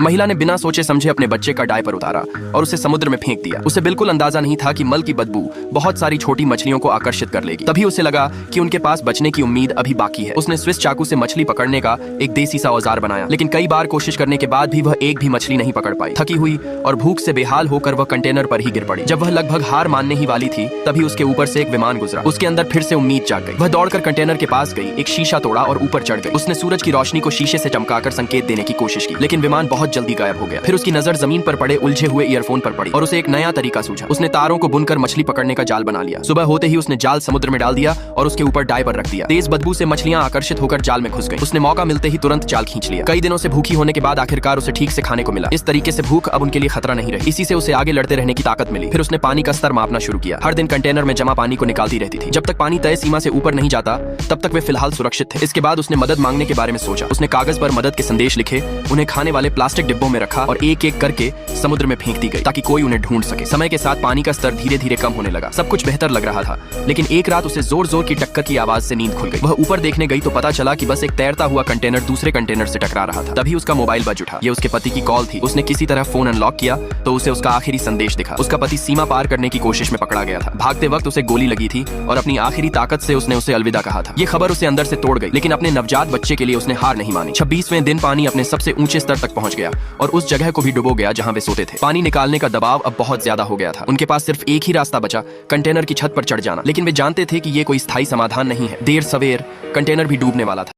महिला ने बिना सोचे समझे अपने बच्चे का डायपर उतारा और उसे समुद्र में फेंक दिया। उसे बिल्कुल अंदाजा नहीं था कि मल की बदबू बहुत सारी छोटी मछलियों को आकर्षित कर लेगी। तभी उसे लगा कि उनके पास बचने की उम्मीद अभी बाकी है। उसने स्विस चाकू से मछली पकड़ने का एक देसी सा औजार बनाया, लेकिन कई बार कोशिश करने के बाद भी वह एक भी मछली नहीं पकड़ पाई। थकी हुई और भूख से बेहाल होकर वह कंटेनर पर ही गिर पड़ी। जब वह लगभग हार मानने ही वाली थी, तभी उसके ऊपर से एक विमान गुजरा। उसके अंदर फिर से उम्मीद जाग गई। वह दौड़कर कंटेनर के पास गई, एक शीशा तोड़ा और ऊपर चढ़ गई। उसने सूरज की रोशनी को शीशे से चमकाकर संकेत देने की कोशिश की, लेकिन विमान बहुत जल्दी गायब हो गया। फिर उसकी नजर जमीन पर पड़े उलझे हुए ईयरफोन पर पड़ी और उसे एक नया तरीका सूझा। उसने तारों को बुनकर मछली पकड़ने का जाल बना लिया। सुबह होते ही उसने जाल समुद्र में डाल दिया और उसके ऊपर डायपर रख दिया। तेज बदबू से मछलियां आकर्षित होकर जाल में घुस गईं। उसने मौका मिलते ही तुरंत जाल खींच लिया। कई दिनों से भूखी होने के बाद आखिरकार उसे ठीक से खाने को मिला। इस तरीके से भूख अब उनके लिए खतरा नहीं रही। इसी से उसे आगे लड़ते रहने की ताकत मिली। फिर उसने पानी का स्तर मापना शुरू किया। हर दिन कंटेनर में जमा पानी को निकालती रहती थी। जब तक पानी तय सीमा से ऊपर नहीं जाता, तब तक वे फिलहाल सुरक्षित थे। इसके बाद उसने मदद मांगने के बारे में सोचा। उसने कागज पर मदद के संदेश लिखे, उन्हें खाने वाले प्लास्टिक डिब्बों में रखा और एक एक करके समुद्र में फेंक दी गई ताकि कोई उन्हें ढूंढ सके। समय के साथ पानी का स्तर धीरे धीरे कम होने लगा। सब कुछ बेहतर लग रहा था, लेकिन एक रात उसे जोर जोर की टक्कर की आवाज से नींद खुल गई। वह ऊपर देखने गई तो पता चला कि बस एक तैरता हुआ कंटेनर दूसरे कंटेनर से टकरा रहा था। तभी उसका मोबाइल बज उठा। ये उसके पति की कॉल थी। उसने किसी तरह फोन अनलॉक किया तो उसे उसका आखिरी संदेश दिखा। उसका पति सीमा पार करने की कोशिश में पकड़ा गया था। भागते वक्त उसे गोली लगी थी और अपनी आखिरी ताकत से उसने उसे अलविदा कहा था। ये खबर उसे अंदर से तोड़ गई, लेकिन अपने नवजात बच्चे के लिए उसने हार नहीं मानी। 26वें दिन पानी अपने सबसे ऊंचे स्तर तक पहुंच गया और उस जगह को भी डुबो गया जहां वे सोते थे। पानी निकालने का दबाव अब बहुत ज्यादा हो गया था। उनके पास सिर्फ एक ही रास्ता बचा, कंटेनर की छत पर चढ़ जाना। लेकिन वे जानते थे कि ये कोई स्थायी समाधान नहीं है। देर सवेर कंटेनर भी डूबने वाला था।